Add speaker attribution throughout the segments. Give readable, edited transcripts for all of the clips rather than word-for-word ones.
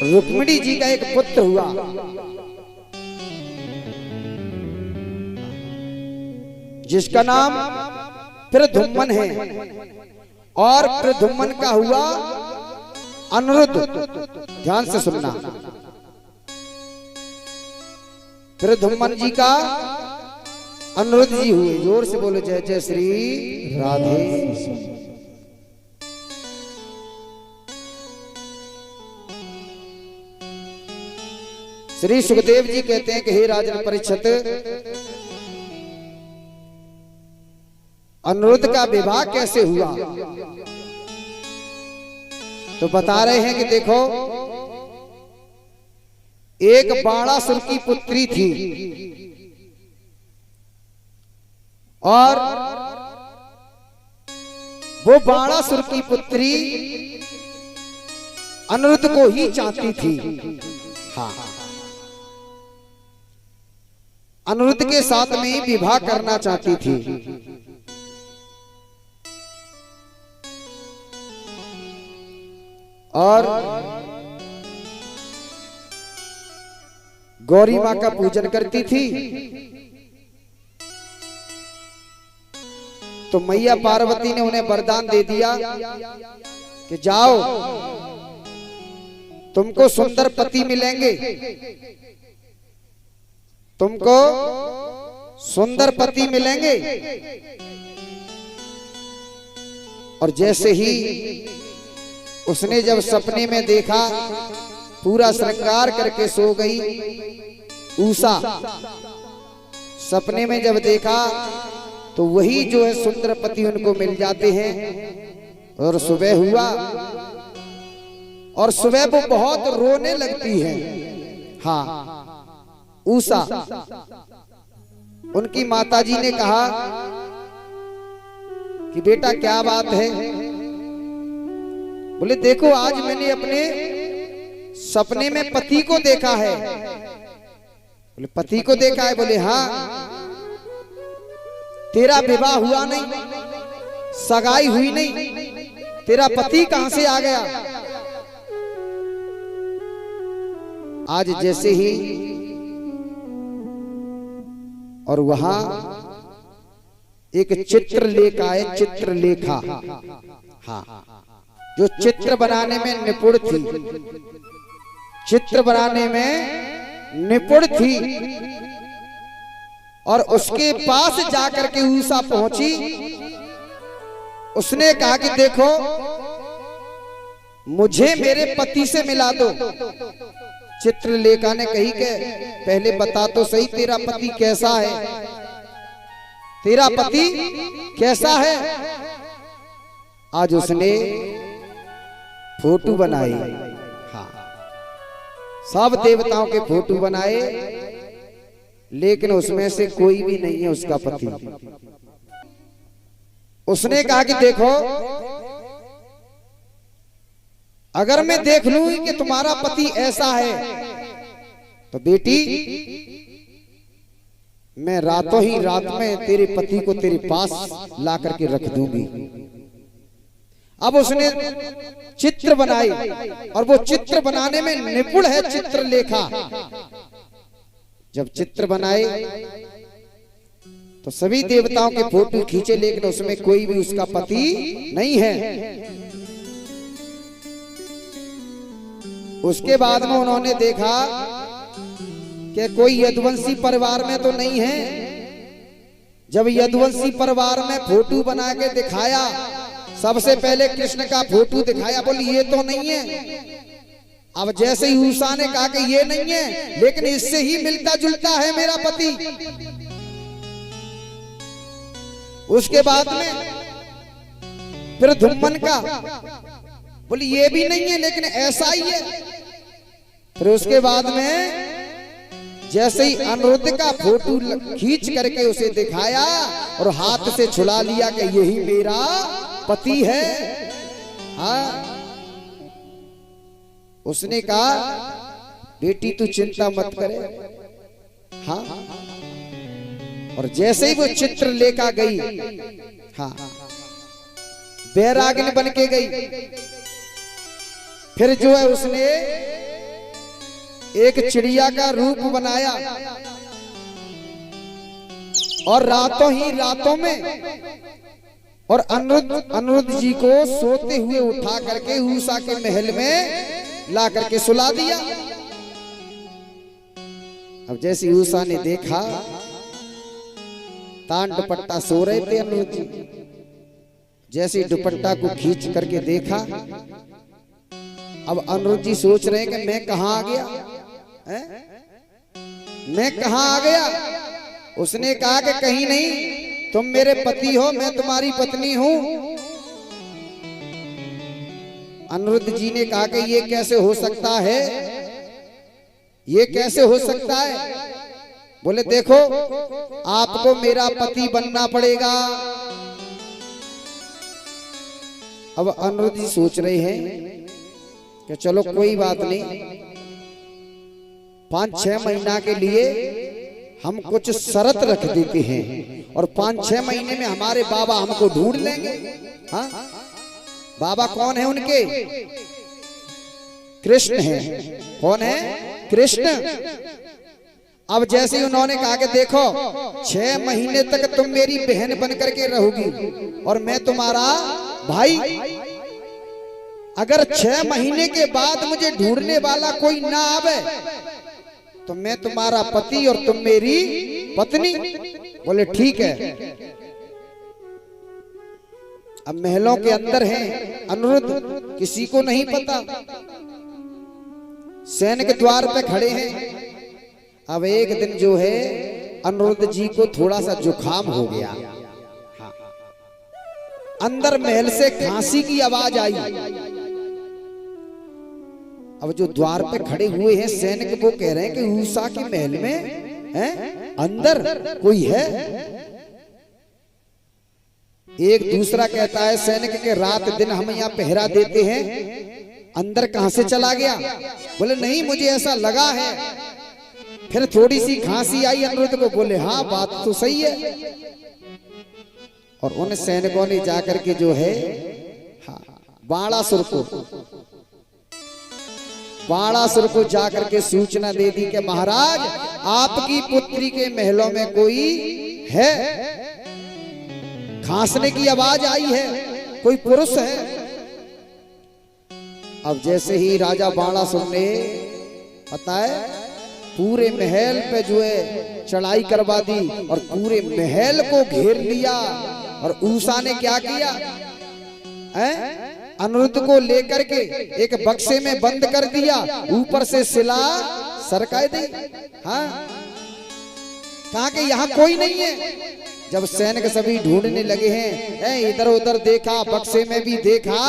Speaker 1: रुक्मिणी जी का एक पुत्र हुआ। जिसका नाम प्रद्युम्न है और प्रद्युम्न का हुआ अनिरुद्ध। ध्यान से सुनना। प्रद्युम्न जी का अनिरुद्ध जी हुए। जोर से बोलो जय जय श्री राधे। श्री सुखदेव जी कहते हैं कि हे राजन परीक्षित, अनिरुद्ध का विवाह कैसे हुआ? तो बता रहे हैं कि देखो, एक बाणासुर की पुत्री थी और वो बाणासुर की पुत्री अनिरुद्ध को ही चाहती थी। हाँ, अनिरुद्ध के साथ में विवाह करना चाहती थी। और गौरी मां का पूजन करती थी। तो मैया पार्वती ने उन्हें वरदान दे दिया कि जाओ, तुमको सुंदर पति मिलेंगे, तुमको सुंदर पति मिलेंगे। और जैसे ही उसने जब सपने में देखा, पूरा श्रृंगार करके सो गई उषा। सपने में जब देखा तो वही जो है सुंदर पति उनको मिल जाते हैं। और सुबह हुआ और सुबह वो बहुत रोने लगती है। हाँ, उषा। उनकी माताजी ने कहा कि बेटा क्या बात है? बोले देखो, आज मैंने अपने सपने में पति को देखा है। बोले पति को देखा है? बोले हाँ। तेरा विवाह हुआ नहीं, सगाई हुई नहीं, तेरा पति कहां से आ गया? आज जैसे ही और वहां एक चित्रलेखा है, चित्रलेखा। हाँ, जो चित्र बनाने में निपुण थी, चित्र बनाने में निपुण थी। और उसके पास जाकर के उषा पहुंची। उसने कहा कि देखो, मुझे मेरे पति से मिला दो। चित्रलेखा ने कही कि पहले बता तो सही, तेरा पति कैसा है? तेरा पति कैसा है? आज उसने फोटो बनाए। हाँ, सब देवताओं के फोटो बनाए, लेकिन उसमें से कोई भी नहीं है उसका पति। उसने कहा कि देखो, अगर मैं देख लूं कि तुम्हारा पति ऐसा है तो बेटी, मैं रातों ही रात में तेरे पति को तेरे पास ला करके रख दूंगी। अब उसने चित्र बनाई और वो चित्र बनाने में निपुण है चित्रलेखा। जब चित्र बनाए तो सभी देवताओं के फोटो खींचे, लेकिन उसमें कोई भी उसका पति नहीं है। उसके बाद में उन्होंने देखा कि कोई यदुवंशी परिवार में तो नहीं है। जब यदुवंशी परिवार में फोटो बना के दिखाया, सबसे पहले कृष्ण का फोटो दिखाया। बोली ये तो नहीं है। अब जैसे ही उषा ने कहा कि ये नहीं है, लेकिन इससे ही मिलता जुलता है मेरा पति। उसके बाद में प्रद्युम्न का, बोली ये भी नहीं है, लेकिन ऐसा ही है। फिर उसके बाद में जैसे ही अनिरुद्ध का फोटो खींच करके उसे दिखाया और हाथ से छुड़ा लिया कि यही मेरा पति है। हाँ, उसने कहा बेटी तू चिंता मत करे। हाँ, और जैसे ही वो चित्र लेकर गई, हाँ, बैरागिनी बन के गई। फिर जो है उसने एक चिड़िया का रूप बनाया और रातों ही रातों में और अनिरुद्ध जी को सोते हुए उठा करके उषा के महल में ला करके सुला दिया। अब जैसे उषा ने देखा, तान दुपट्टा सो रहे थे अनिरुद्ध जी, जैसे दुपट्टा को खींच करके देखा, अब अनिरुद्ध जी सोच रहे हैं कि मैं कहां आ गया है? मैं कहां आ गया? उसने कहा कि कहीं नहीं, तुम मेरे पति हो, मैं तुम्हारी पत्नी हूं। अनिरुद्ध जी ने कहा कि ये कैसे हो सकता है, ये कैसे हो सकता है? बोले देखो, आपको मेरा पति बनना पड़ेगा। अब अनिरुद्ध जी सोच रहे हैं कि चलो कोई बात नहीं, 5-6 महीना के लिए हम कुछ शर्त रख देते हैं और 5-6 महीने में हमारे बाबा हमको ढूंढ लेंगे। हाँ, बाबा कौन है उनके? कृष्ण है। कौन है? कृष्ण। अब जैसे उन्होंने कहा कि देखो, 6 महीने तक तुम मेरी बहन बन करके रहोगी और मैं तुम्हारा भाई। अगर 6 महीने के बाद मुझे ढूंढने वाला कोई ना आवे तो मैं तुम्हारा पति और तुम मेरी पत्नी। बोले ठीक है। अब महलों के अंदर हैं अनिरुद्ध, किसी को नहीं पता, सैनिक द्वार पे खड़े हैं। अब एक दिन जो है अनिरुद्ध जी को थोड़ा सा जुकाम हो गया। हाँ। अंदर महल से खांसी की आवाज आई। अब जो द्वार पे खड़े हुए हैं सैनिक, वो कह रहे हैं कि उषा के महल में है अंदर कोई है। एक दूसरा कहता है सैनिक के रात दिन हम यहाँ पहरा देते हैं, अंदर कहां से चला गया? बोले नहीं, मुझे ऐसा लगा है। फिर थोड़ी सी खांसी आई अनिरुद्ध को। बोले हाँ, बात तो सही है। और उन सैनिकों ने जाकर के जो है बाणासुर को जाकर के सूचना दे दी कि महाराज, आपकी पुत्री के महलों में कोई है, खांसने की आवाज आई है, कोई पुरुष है। अब जैसे ही राजा बाणासुर ने पता है पूरे महल पे जो है चढ़ाई करवा दी और पूरे महल को घेर लिया। और उषा ने क्या किया? अनिरुद्ध को लेकर के एक बक्से में बंद कर दिया, ऊपर से सिला सरका दी। हाँ, कहा कि यहाँ कोई नहीं है। जब सैनिक सभी ढूंढने लगे हैं, इधर उधर देखा, बक्से में भी देखा,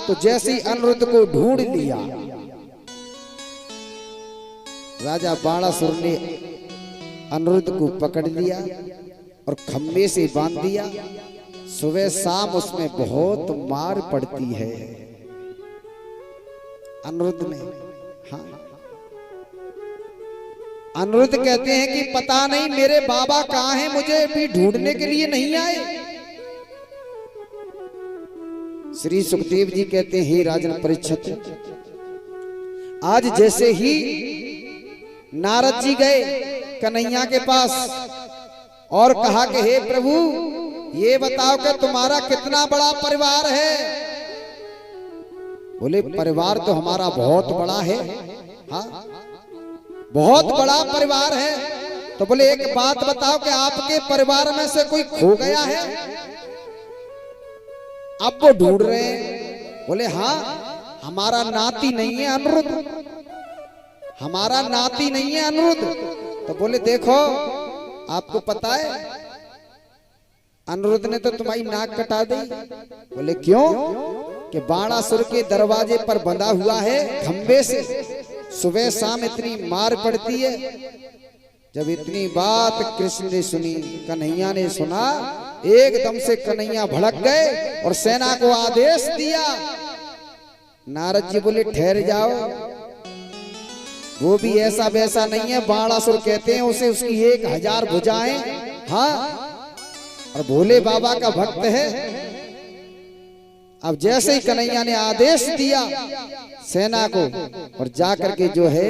Speaker 1: तो जैसे ही अनिरुद्ध को ढूंढ लिया, राजा बाणासुर ने अनिरुद्ध को पकड़ लिया और खम्भे से बांध दिया। सुबह शाम उसमें बहुत मार पड़ती है अनिरुद्ध में। हाँ, अनिरुद्ध कहते हैं कि पता नहीं मेरे बाबा कहाँ हैं, मुझे भी ढूंढने के लिए नहीं आए। श्री सुखदेव जी कहते हैं, हे राजन परीक्षित, आज जैसे ही नारद जी गए कन्हैया के पास और कहा कि हे प्रभु, ये बताओ कि तुम्हारा कितना बड़ा परिवार है? बोले परिवार तो हमारा बहुत बड़ा है। हाँ, बहुत बड़ा परिवार है। तो बोले एक बात बताओ कि आपके परिवार में से कोई खो गया है? अब वो ढूंढ रहे हैं। बोले हाँ, हमारा नाती नहीं है अनिरुद्ध, हमारा नाती नहीं है अनिरुद्ध। तो बोले देखो, आपको पता है अनिरुद्ध ने तो तुम्हारी नाक कटा दी। बोले क्यों? कि बाणासुर के दरवाजे पर बंधा हुआ है खंबे से, सुबह शाम इतनी मार पड़ती है। जब इतनी बात कृष्ण ने सुनी, कन्हैया ने सुना, एकदम से कन्हैया भड़क गए और सेना को आदेश दिया। नारद जी बोले ठहर जाओ, वो भी ऐसा वैसा नहीं है, बाणासुर कहते हैं उसे, उसकी 1000 भुजाएं। हाँ, और भोले बाबा का भक्त है। अब जैसे ही कन्हैया ने आदेश दिया सेना को और जाकर के जो है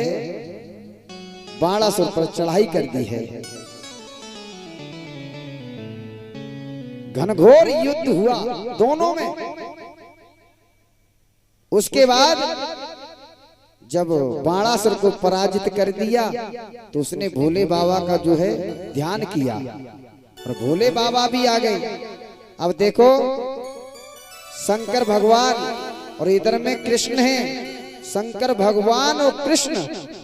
Speaker 1: बाणासुर पर चढ़ाई कर दी है। घनघोर युद्ध हुआ दोनों में। उसके बाद जब बाणासुर को पराजित कर दिया तो उसने भोले बाबा का जो है ध्यान किया और भोले बाबा भी आ गए। अब देखो शंकर भगवान और इधर में कृष्ण है। शंकर भगवान और कृष्ण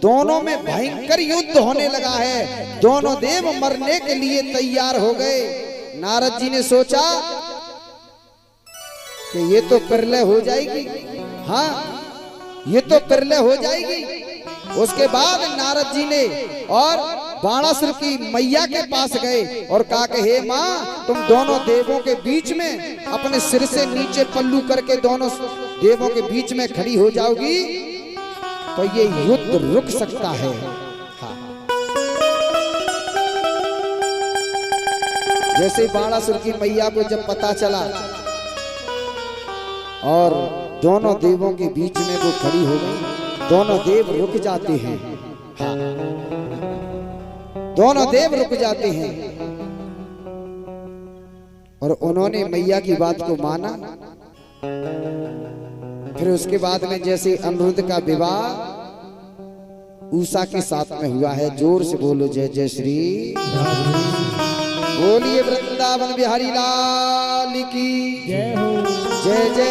Speaker 1: दोनों में भयंकर युद्ध होने लगा है। दोनों देव मरने के लिए तैयार हो गए। नारद जी ने सोचा कि ये तो प्रलय हो जाएगी। हाँ, ये तो प्रलय हो जाएगी। उसके बाद नारद जी ने और बाणासुर की मैया के पास गए और कहा कि हे माँ, तुम दोनों देवों के बीच में अपने सिर से नीचे पल्लू करके दोनों देवों के बीच में खड़ी हो जाओगी तो ये युद्ध रुक सकता है। हाँ। जैसे बाणासुर की मैया को जब पता चला और दोनों देवों के बीच में वो खड़ी हो गई, दोनों देव रुक जाते हैं। हाँ, दोनों देव रुक जाते हैं और उन्होंने मैया की बात को माना। फिर उसके बाद में जैसे अनिरुद्ध का विवाह उषा के साथ में हुआ है। जोर से बोलो जय जय श्री, बोलिए वृंदावन बिहारी लाल की जय हो। जय जय